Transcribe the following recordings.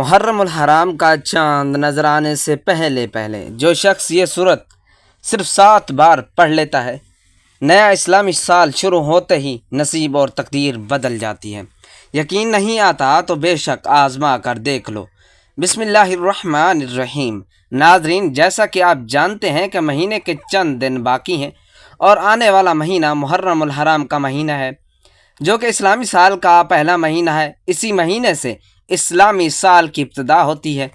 محرم الحرام کا چاند نظر آنے سے پہلے جو شخص یہ صورت صرف 7 بار پڑھ لیتا ہے، نیا اسلامی سال شروع ہوتے ہی نصیب اور تقدیر بدل جاتی ہے۔ یقین نہیں آتا تو بے شک آزما کر دیکھ لو۔ بسم اللہ الرحمن الرحیم۔ ناظرین، جیسا کہ آپ جانتے ہیں کہ مہینے کے چند دن باقی ہیں اور آنے والا مہینہ محرم الحرام کا مہینہ ہے، جو کہ اسلامی سال کا پہلا مہینہ ہے۔ اسی مہینے سے اسلامی سال کی ابتدا ہوتی ہے۔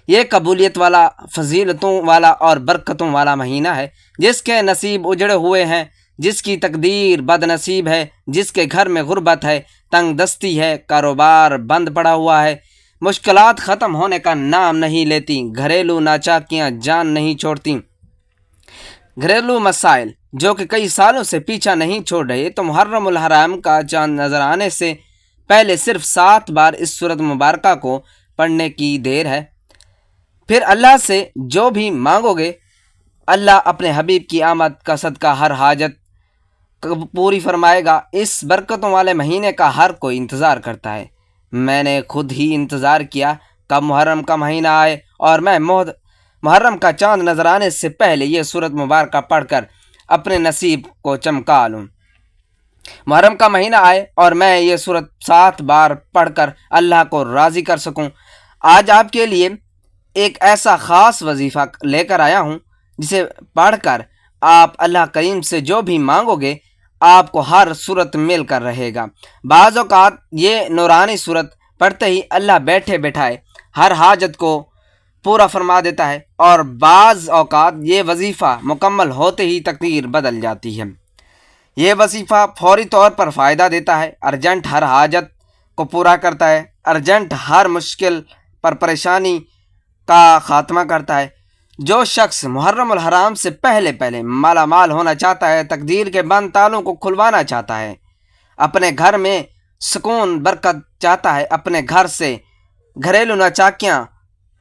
یہ قبولیت والا، فضیلتوں والا اور برکتوں والا مہینہ ہے۔ جس کے نصیب اجڑے ہوئے ہیں، جس کی تقدیر بد نصیب ہے، جس کے گھر میں غربت ہے، تنگ دستی ہے، کاروبار بند پڑا ہوا ہے، مشکلات ختم ہونے کا نام نہیں لیتی، گھریلو ناچاکیاں جان نہیں چھوڑتی، گھریلو مسائل جو کہ کئی سالوں سے پیچھا نہیں چھوڑ رہے، تو محرم الحرام کا چاند نظر آنے سے پہلے صرف 7 بار اس سورت مبارکہ کو پڑھنے کی دیر ہے۔ پھر اللہ سے جو بھی مانگو گے، اللہ اپنے حبیب کی آمد کا صدقہ ہر حاجت پوری فرمائے گا۔ اس برکتوں والے مہینے کا ہر کوئی انتظار کرتا ہے۔ میں نے خود ہی انتظار کیا کب محرم کا مہینہ آئے اور میں محرم کا چاند نظر آنے سے پہلے یہ سورت مبارکہ پڑھ کر اپنے نصیب کو چمکا لوں۔ محرم کا مہینہ آئے اور میں یہ سورت 7 بار پڑھ کر اللہ کو راضی کر سکوں۔ آج آپ کے لیے ایک ایسا خاص وظیفہ لے کر آیا ہوں جسے پڑھ کر آپ اللہ کریم سے جو بھی مانگو گے، آپ کو ہر صورت مل کر رہے گا۔ بعض اوقات یہ نورانی صورت پڑھتے ہی اللہ بیٹھے بیٹھائے ہر حاجت کو پورا فرما دیتا ہے، اور بعض اوقات یہ وظیفہ مکمل ہوتے ہی تقدیر بدل جاتی ہے۔ یہ وظیفہ فوری طور پر فائدہ دیتا ہے، ارجنٹ ہر حاجت کو پورا کرتا ہے، ارجنٹ ہر مشکل پر پریشانی کا خاتمہ کرتا ہے۔ جو شخص محرم الحرام سے پہلے مالا مال ہونا چاہتا ہے، تقدیر کے بند تالوں کو کھلوانا چاہتا ہے، اپنے گھر میں سکون برکت چاہتا ہے، اپنے گھر سے گھریلو ناچاکیاں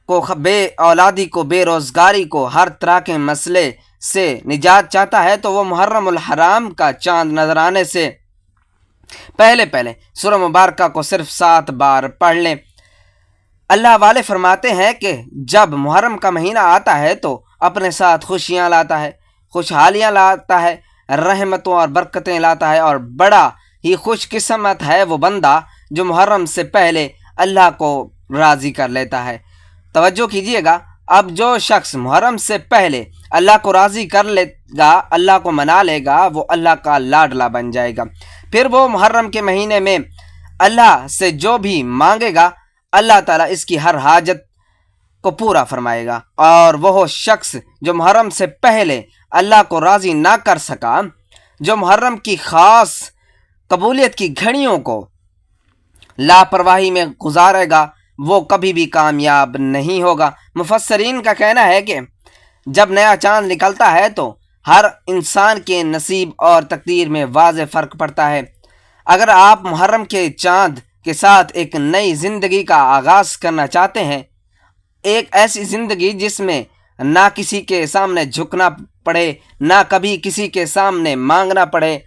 کو، بے اولادی کو، بے روزگاری کو، ہر طرح کے مسئلے سے نجات چاہتا ہے، تو وہ محرم الحرام کا چاند نظر آنے سے پہلے سورہ مبارکہ کو صرف 7 بار پڑھ لیں۔ اللہ والے فرماتے ہیں کہ جب محرم کا مہینہ آتا ہے تو اپنے ساتھ خوشیاں لاتا ہے، خوشحالیاں لاتا ہے، رحمتوں اور برکتیں لاتا ہے، اور بڑا ہی خوش قسمت ہے وہ بندہ جو محرم سے پہلے اللہ کو راضی کر لیتا ہے۔ توجہ کیجئے گا، اب جو شخص محرم سے پہلے اللہ کو راضی کر لے گا، اللہ کو منا لے گا، وہ اللہ کا لاڈلا بن جائے گا۔ پھر وہ محرم کے مہینے میں اللہ سے جو بھی مانگے گا، اللہ تعالیٰ اس کی ہر حاجت کو پورا فرمائے گا۔ اور وہ شخص جو محرم سے پہلے اللہ کو راضی نہ کر سکا، جو محرم کی خاص قبولیت کی گھڑیوں کو لاپرواہی میں گزارے گا، وہ کبھی بھی کامیاب نہیں ہوگا۔ مفسرین کا کہنا ہے کہ جب نیا چاند نکلتا ہے تو ہر انسان کے نصیب اور تقدیر میں واضح فرق پڑتا ہے۔ اگر آپ محرم کے چاند کے ساتھ ایک نئی زندگی کا آغاز کرنا چاہتے ہیں، ایک ایسی زندگی جس میں نہ کسی کے سامنے جھکنا پڑے، نہ کبھی کسی کے سامنے مانگنا پڑے،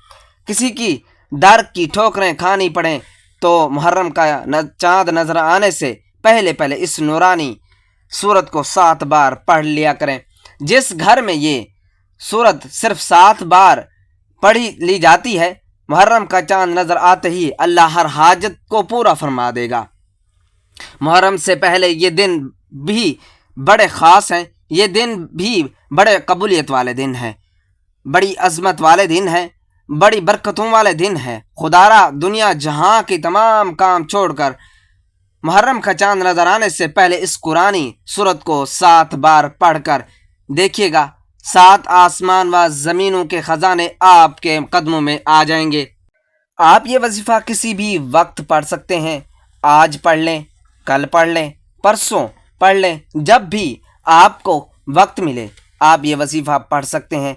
کسی کی ڈر کی ٹھوکریں کھانی پڑیں، تو محرم کا چاند نظر آنے سے پہلے اس نورانی سورت کو 7 بار پڑھ لیا کریں۔ جس گھر میں یہ سورت صرف 7 بار پڑھی لی جاتی ہے، محرم کا چاند نظر آتے ہی اللہ ہر حاجت کو پورا فرما دے گا۔ محرم سے پہلے یہ دن بھی بڑے خاص ہیں، یہ دن بھی بڑے قبولیت والے دن ہیں، بڑی عظمت والے دن ہیں، بڑی برکتوں والے دن ہیں۔ خدارا دنیا جہاں کی تمام کام چھوڑ کر محرم کا چاند نظر آنے سے پہلے اس قرآنی سورت کو 7 بار پڑھ کر دیکھیے گا، 7 آسمان و زمینوں کے خزانے آپ کے قدموں میں آ جائیں گے۔ آپ یہ وظیفہ کسی بھی وقت پڑھ سکتے ہیں، آج پڑھ لیں، کل پڑھ لیں، پرسوں پڑھ لیں، جب بھی آپ کو وقت ملے آپ یہ وظیفہ پڑھ سکتے ہیں۔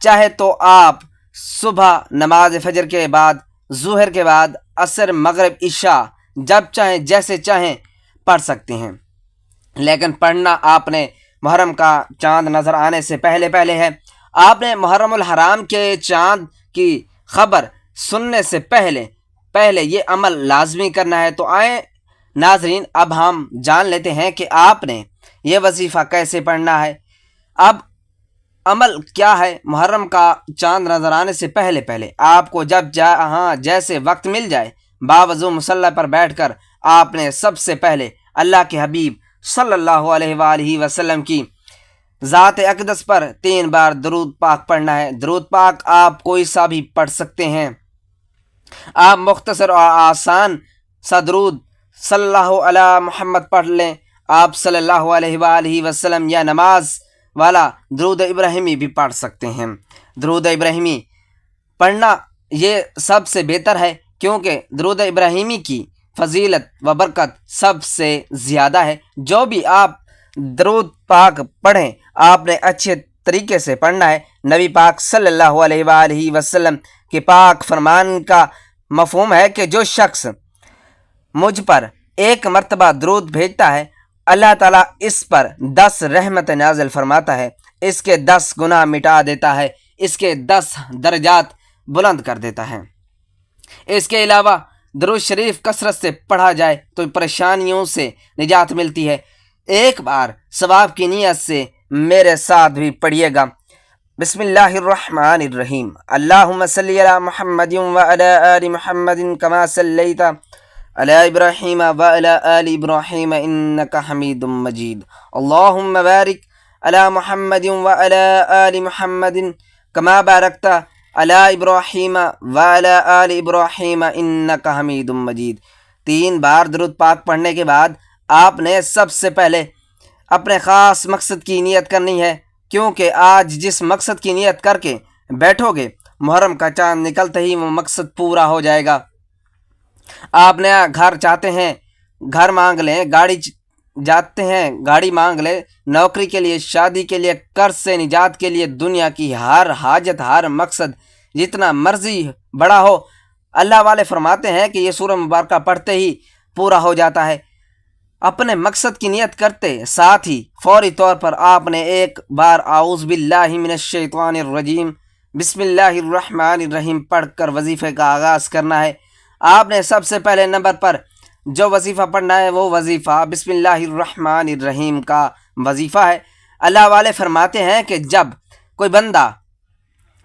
چاہے تو آپ صبح نماز فجر کے بعد، ظہر کے بعد، عصر، مغرب، عشاء، جب چاہیں جیسے چاہیں پڑھ سکتے ہیں، لیکن پڑھنا آپ نے محرم کا چاند نظر آنے سے پہلے ہے۔ آپ نے محرم الحرام کے چاند کی خبر سننے سے پہلے یہ عمل لازمی کرنا ہے۔ تو آئیں ناظرین، اب ہم جان لیتے ہیں کہ آپ نے یہ وظیفہ کیسے پڑھنا ہے۔ اب عمل کیا ہے؟ محرم کا چاند نظر آنے سے پہلے پہلے آپ کو جب جہاں جیسے وقت مل جائے، باوضو مصلی پر بیٹھ کر آپ نے سب سے پہلے اللہ کے حبیب صلی اللہ علیہ وآلہ وسلم کی ذات اقدس پر 3 بار درود پاک پڑھنا ہے۔ درود پاک آپ کوئی سا بھی پڑھ سکتے ہیں۔ آپ مختصر اور آسان سا درود صلی اللہ علیہ محمد پڑھ لیں۔ آپ صلی اللہ علیہ وآلہ وسلم یا نماز والا درود ابراہیمی بھی پڑھ سکتے ہیں۔ درود ابراہیمی پڑھنا یہ سب سے بہتر ہے، کیونکہ درود ابراہیمی کی فضیلت و برکت سب سے زیادہ ہے۔ جو بھی آپ درود پاک پڑھیں، آپ نے اچھے طریقے سے پڑھنا ہے۔ نبی پاک صلی اللہ علیہ وآلہ وسلم کے پاک فرمان کا مفہوم ہے کہ جو شخص مجھ پر 1 مرتبہ درود بھیجتا ہے، اللہ تعالیٰ اس پر 10 رحمت نازل فرماتا ہے، اس کے 10 گناہ مٹا دیتا ہے، اس کے 10 درجات بلند کر دیتا ہے۔ اس کے علاوہ درود شریف کثرت سے پڑھا جائے تو پریشانیوں سے نجات ملتی ہے۔ ایک بار ثواب کی نیت سے میرے ساتھ بھی پڑھیے گا۔ بسم اللہ الرحمن الرحیم۔ اللہم صلی علی محمد وعلی آل محمد کما صلیت علی ابراہیم وعلی آل ابراہیم انک حمید مجید۔ اللہم بارک علی محمد وعلی آل محمد کما بارکت علی ابراہیم وعلی آل ابراہیم انک حمید مجید۔ 3 بار درود پاک پڑھنے کے بعد آپ نے سب سے پہلے اپنے خاص مقصد کی نیت کرنی ہے، کیونکہ آج جس مقصد کی نیت کر کے بیٹھو گے، محرم کا چاند نکلتے ہی وہ مقصد پورا ہو جائے گا۔ آپ نے گھر چاہتے ہیں، گھر مانگ لیں، گاڑی جاتے ہیں، گاڑی مانگ لیں، نوکری کے لیے، شادی کے لیے، قرض سے نجات کے لیے، دنیا کی ہر حاجت، ہر مقصد جتنا مرضی بڑا ہو، اللہ والے فرماتے ہیں کہ یہ سورہ مبارکہ پڑھتے ہی پورا ہو جاتا ہے۔ اپنے مقصد کی نیت کرتے ساتھ ہی فوری طور پر آپ نے 1 بار اعوذ باللہ من الشیطان الرجیم بسم اللہ الرحمن الرحیم پڑھ کر وظیفے کا آغاز کرنا ہے۔ آپ نے سب سے پہلے نمبر پر جو وظیفہ پڑھنا ہے وہ وظیفہ بسم اللہ الرحمن الرحیم کا وظیفہ ہے۔ اللہ والے فرماتے ہیں کہ جب کوئی بندہ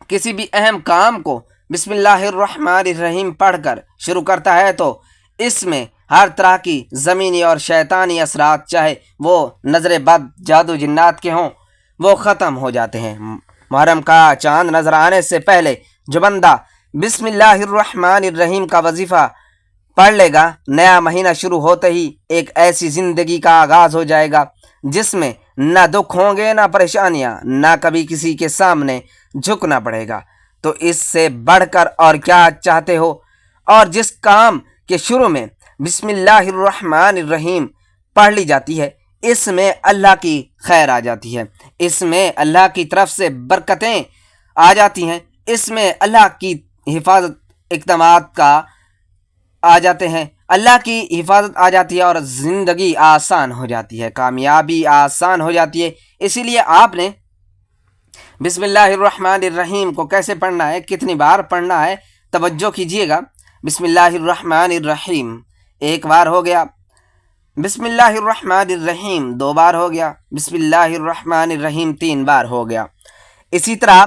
کسی بھی اہم کام کو بسم اللہ الرحمن الرحیم پڑھ کر شروع کرتا ہے تو اس میں ہر طرح کی زمینی اور شیطانی اثرات، چاہے وہ نظر بد، جادو جنات کے ہوں، وہ ختم ہو جاتے ہیں۔ محرم کا چاند نظر آنے سے پہلے جو بندہ بسم اللہ الرحمن الرحیم کا وظیفہ پڑھ لے گا، نیا مہینہ شروع ہوتے ہی ایک ایسی زندگی کا آغاز ہو جائے گا جس میں نہ دکھ ہوں گے، نہ پریشانیاں، نہ کبھی کسی کے سامنے جھکنا پڑے گا۔ تو اس سے بڑھ کر اور کیا چاہتے ہو؟ اور جس کام کے شروع میں بسم اللہ الرحمن الرحیم پڑھ لی جاتی ہے، اس میں اللہ کی خیر آ جاتی ہے، اس میں اللہ کی طرف سے برکتیں آ جاتی ہیں، اس میں اللہ کی حفاظت اقدامات کا آ جاتے ہیں، اللہ کی حفاظت آ جاتی ہے اور زندگی آسان ہو جاتی ہے، کامیابی آسان ہو جاتی ہے۔ اسی لیے آپ نے بسم اللہ الرحمن الرحیم کو کیسے پڑھنا ہے، کتنی بار پڑھنا ہے، توجہ کیجیے گا۔ بسم اللہ الرحمن الرحیم 1 بار ہو گیا، بسم اللہ الرحمن الرحیم 2 بار ہو گیا، بسم اللہ الرحمن الرحیم 3 بار ہو گیا۔ اسی طرح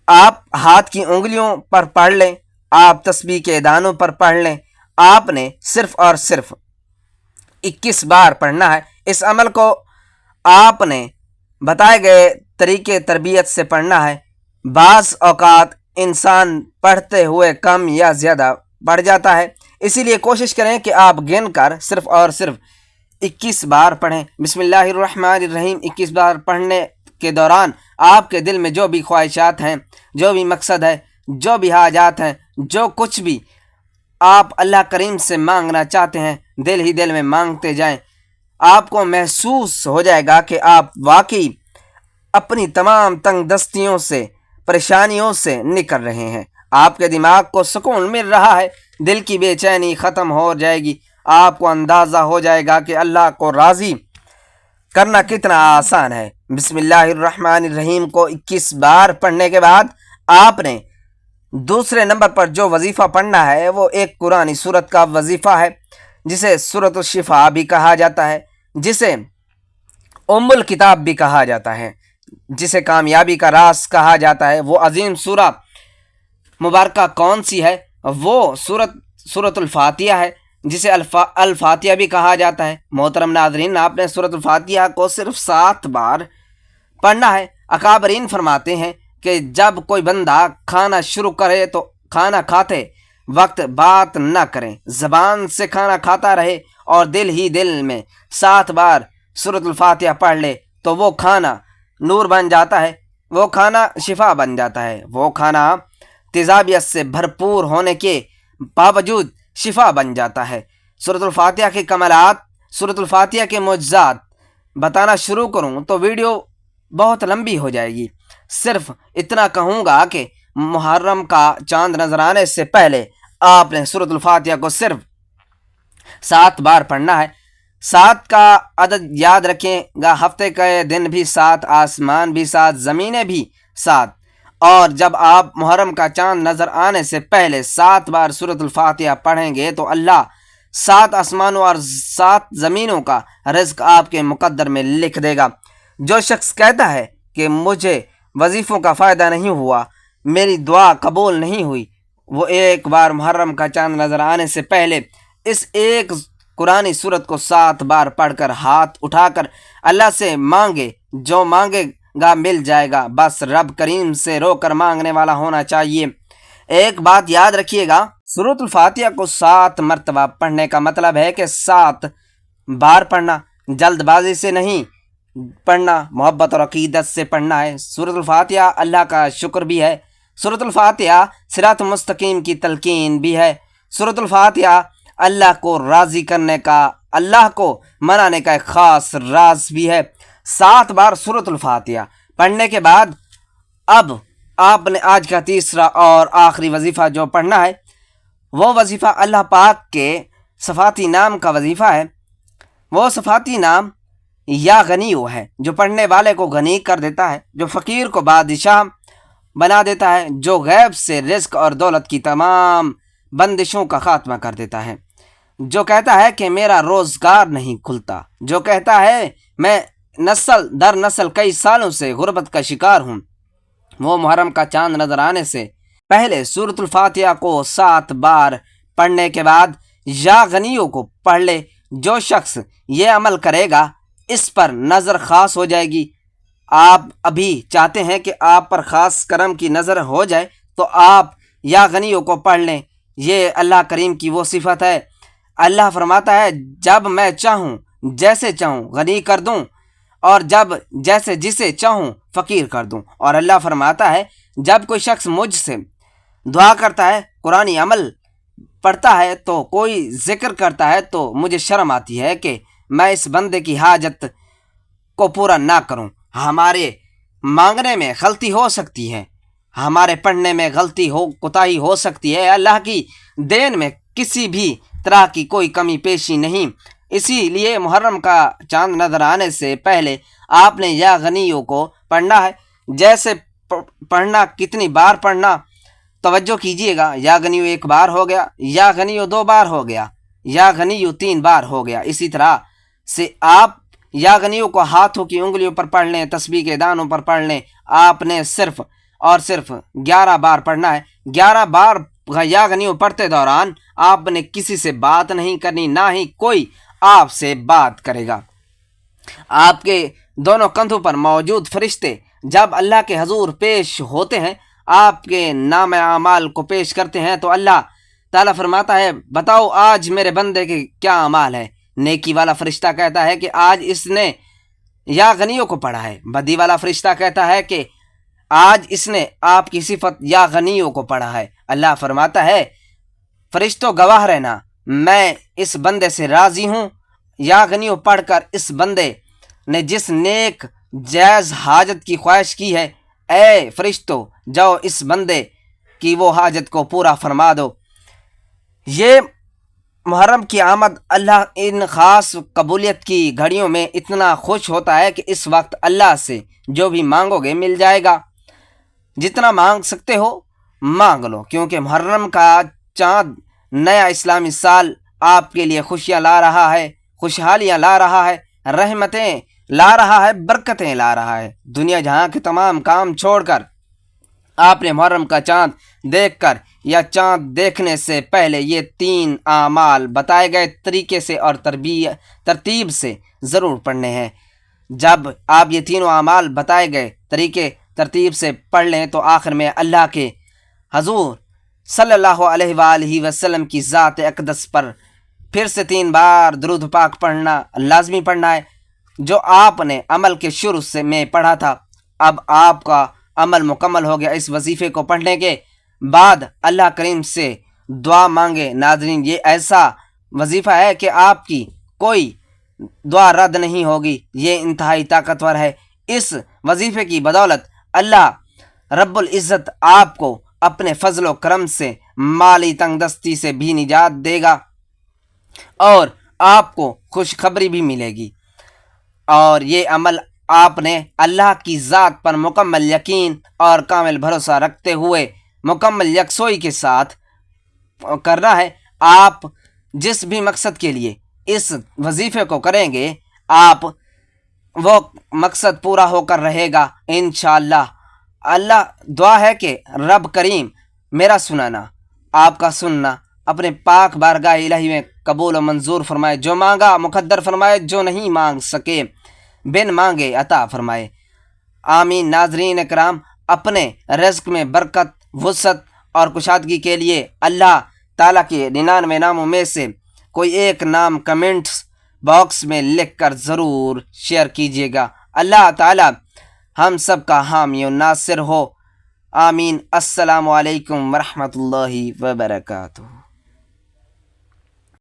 آپ ہاتھ کی انگلیوں پر پڑھ لیں، آپ تسبیح کے دانوں پر پڑھ لیں۔ آپ نے صرف اور صرف 21 بار پڑھنا ہے۔ اس عمل کو آپ نے بتائے گئے طریقے تربیت سے پڑھنا ہے۔ بعض اوقات انسان پڑھتے ہوئے کم یا زیادہ پڑھ جاتا ہے، اسی لیے کوشش کریں کہ آپ گن کر صرف اور صرف 21 بار پڑھیں۔ بسم اللہ الرحمن الرحیم 21 بار پڑھنے کے دوران آپ کے دل میں جو بھی خواہشات ہیں، جو بھی مقصد ہے، جو بھی حاجات ہیں، جو کچھ بھی آپ اللہ کریم سے مانگنا چاہتے ہیں، دل ہی دل میں مانگتے جائیں۔ آپ کو محسوس ہو جائے گا کہ آپ واقعی اپنی تمام تنگ دستیوں سے، پریشانیوں سے نکل رہے ہیں۔ آپ کے دماغ کو سکون مل رہا ہے، دل کی بے چینی ختم ہو جائے گی۔ آپ کو اندازہ ہو جائے گا کہ اللہ کو راضی کرنا کتنا آسان ہے۔ بسم اللہ الرحمن الرحیم کو 21 بار پڑھنے کے بعد آپ نے دوسرے نمبر پر جو وظیفہ پڑھنا ہے وہ ایک قرآنی سورت کا وظیفہ ہے، جسے سورۃ الشفا بھی کہا جاتا ہے، جسے ام الکتاب بھی کہا جاتا ہے، جسے کامیابی کا راز کہا جاتا ہے، وہ عظیم سورہ مبارکہ کون سی ہے؟ وہ سورۃ الفاتحہ ہے، جسے الفاتحہ بھی کہا جاتا ہے۔ محترم ناظرین، آپ نے سورۃ الفاتحہ کو صرف 7 بار پڑھنا ہے۔ اکابرین فرماتے ہیں کہ جب کوئی بندہ کھانا شروع کرے تو کھانا کھاتے وقت بات نہ کریں، زبان سے کھانا کھاتا رہے اور دل ہی دل میں 7 بار سورۃ الفاتحہ پڑھ لے تو وہ کھانا نور بن جاتا ہے، وہ کھانا شفا بن جاتا ہے، وہ کھانا تیزابیت سے بھرپور ہونے کے باوجود شفا بن جاتا ہے۔ سورۃ الفاتحہ کے کمالات، سورۃ الفاتحہ کے معجزات بتانا شروع کروں تو ویڈیو بہت لمبی ہو جائے گی۔ صرف اتنا کہوں گا کہ محرم کا چاند نظر آنے سے پہلے آپ نے سورۃ الفاتحہ کو صرف 7 بار پڑھنا ہے۔ 7 کا عدد یاد رکھیں گا، ہفتے کے دن بھی 7، آسمان بھی 7، زمینیں بھی 7۔ اور جب آپ محرم کا چاند نظر آنے سے پہلے 7 بار سورۃ الفاتحہ پڑھیں گے تو اللہ 7 آسمانوں اور 7 زمینوں کا رزق آپ کے مقدر میں لکھ دے گا۔ جو شخص کہتا ہے کہ مجھے وظیفوں کا فائدہ نہیں ہوا، میری دعا قبول نہیں ہوئی، وہ ایک بار محرم کا چاند نظر آنے سے پہلے اس ایک قرآنی سورت کو 7 بار پڑھ کر ہاتھ اٹھا کر اللہ سے مانگے، جو مانگے گا مل جائے گا، بس رب کریم سے رو کر مانگنے والا ہونا چاہیے۔ ایک بات یاد رکھیے گا، سورۃ الفاتحہ کو 7 مرتبہ پڑھنے کا مطلب ہے کہ 7 بار پڑھنا، جلد بازی سے نہیں پڑھنا، محبت اور عقیدت سے پڑھنا ہے۔ سورۃ الفاتحہ اللہ کا شکر بھی ہے، سورۃ الفاتحہ صراط مستقیم کی تلقین بھی ہے، سورۃ الفاتحہ اللہ کو راضی کرنے کا، اللہ کو منانے کا ایک خاص راز بھی ہے۔ 7 بار سورۃ الفاتحہ پڑھنے کے بعد اب آپ نے آج کا تیسرا اور آخری وظیفہ جو پڑھنا ہے، وہ وظیفہ اللہ پاک کے صفاتی نام کا وظیفہ ہے۔ وہ صفاتی نام یا غنیو ہے، جو پڑھنے والے کو غنی کر دیتا ہے، جو فقیر کو بادشاہ بنا دیتا ہے، جو غیب سے رزق اور دولت کی تمام بندشوں کا خاتمہ کر دیتا ہے، جو کہتا ہے کہ میرا روزگار نہیں کھلتا، جو کہتا ہے میں نسل در نسل کئی سالوں سے غربت کا شکار ہوں، وہ محرم کا چاند نظر آنے سے پہلے سورۃ الفاتحہ کو 7 بار پڑھنے کے بعد یا غنیوں کو پڑھ لے۔ جو شخص یہ عمل کرے گا اس پر نظر خاص ہو جائے گی۔ آپ ابھی چاہتے ہیں کہ آپ پر خاص کرم کی نظر ہو جائے تو آپ یا غنیوں کو پڑھ لیں۔ یہ اللہ کریم کی وہ صفت ہے۔ اللہ فرماتا ہے جب میں چاہوں جیسے چاہوں غنی کر دوں اور جب جیسے جسے چاہوں فقیر کر دوں۔ اور اللہ فرماتا ہے جب کوئی شخص مجھ سے دعا کرتا ہے، قرآنی عمل پڑھتا ہے تو کوئی ذکر کرتا ہے تو مجھے شرم آتی ہے کہ میں اس بندے کی حاجت کو پورا نہ کروں۔ ہمارے مانگنے میں غلطی ہو سکتی ہے، ہمارے پڑھنے میں کوتاہی ہو سکتی ہے، اللہ کی دین میں کسی بھی طرح کی کوئی کمی پیشی نہیں۔ اسی لیے محرم کا چاند نظر آنے سے پہلے آپ نے یا غنیوں کو پڑھنا ہے۔ جیسے پڑھنا، کتنی بار پڑھنا، توجہ کیجئے گا۔ یا غنیو 1 بار ہو گیا، یا غنیو 2 بار ہو گیا، یا غنیو 3 بار ہو گیا۔ اسی طرح سے آپ یا غنیوں کو ہاتھوں کی انگلیوں پر پڑھ لیں، تسبیح کے دانوں پر پڑھ لیں۔ آپ نے صرف اور صرف 11 بار پڑھنا ہے۔ 11 بار یا غنیوں پڑھتے دوران آپ نے کسی سے بات نہیں کرنی، نہ ہی کوئی آپ سے بات کرے گا۔ آپ کے دونوں کندھوں پر موجود فرشتے جب اللہ کے حضور پیش ہوتے ہیں، آپ کے نام اعمال کو پیش کرتے ہیں تو اللہ تعالیٰ فرماتا ہے بتاؤ آج میرے بندے کے کیا اعمال ہے۔ نیکی والا فرشتہ کہتا ہے کہ آج اس نے یا غنیوں کو پڑھا ہے۔ بدی والا فرشتہ کہتا ہے کہ آج اس نے آپ کی صفت یا غنیوں کو پڑھا ہے۔ اللہ فرماتا ہے فرشتوں گواہ رہنا، میں اس بندے سے راضی ہوں۔ یا غنیوں پڑھ کر اس بندے نے جس نیک جائز حاجت کی خواہش کی ہے، اے فرشتوں جاؤ اس بندے کی وہ حاجت کو پورا فرما دو۔ یہ محرم کی آمد اللہ ان خاص قبولیت کی گھڑیوں میں اتنا خوش ہوتا ہے کہ اس وقت اللہ سے جو بھی مانگو گے مل جائے گا۔ جتنا مانگ سکتے ہو مانگ لو، کیونکہ محرم کا چاند نیا اسلامی سال آپ کے لیے خوشیاں لا رہا ہے، خوشحالیاں لا رہا ہے، رحمتیں لا رہا ہے، برکتیں لا رہا ہے۔ دنیا جہاں کے تمام کام چھوڑ کر آپ نے محرم کا چاند دیکھ کر یا چاند دیکھنے سے پہلے یہ 3 اعمال بتائے گئے طریقے سے اور ترتیب سے ضرور پڑھنے ہیں۔ جب آپ یہ تینوں اعمال بتائے گئے طریقے ترتیب سے پڑھ لیں تو آخر میں اللہ کے حضور صلی اللہ علیہ وآلہ وسلم کی ذات اقدس پر پھر سے 3 بار درود پاک پڑھنا لازمی پڑھنا ہے، جو آپ نے عمل کے شروع سے میں پڑھا تھا۔ اب آپ کا عمل مکمل ہو گیا۔ اس وظیفے کو پڑھنے کے بعد اللہ کریم سے دعا مانگے۔ ناظرین، یہ ایسا وظیفہ ہے کہ آپ کی کوئی دعا رد نہیں ہوگی، یہ انتہائی طاقتور ہے۔ اس وظیفے کی بدولت اللہ رب العزت آپ کو اپنے فضل و کرم سے مالی تنگ دستی سے بھی نجات دے گا اور آپ کو خوشخبری بھی ملے گی۔ اور یہ عمل آپ نے اللہ کی ذات پر مکمل یقین اور کامل بھروسہ رکھتے ہوئے مکمل یکسوئی کے ساتھ کرنا ہے۔ آپ جس بھی مقصد کے لیے اس وظیفے کو کریں گے، آپ وہ مقصد پورا ہو کر رہے گا انشاءاللہ۔ اللہ دعا ہے کہ رب کریم میرا سنانا، آپ کا سننا اپنے پاک بارگاہ الہی میں قبول و منظور فرمائے، جو مانگا مقدر فرمائے، جو نہیں مانگ سکے بن مانگے عطا فرمائے، آمین۔ ناظرین اکرام، اپنے رزق میں برکت، وسعت اور کشادگی کے لیے اللہ تعالیٰ کے 99 ناموں میں سے کوئی ایک نام کمنٹس باکس میں لکھ کر ضرور شیئر کیجیے گا۔ اللہ تعالیٰ ہم سب کا حامی و ناصر ہو، آمین۔ السلام علیکم ورحمۃ اللہ وبرکاتہ۔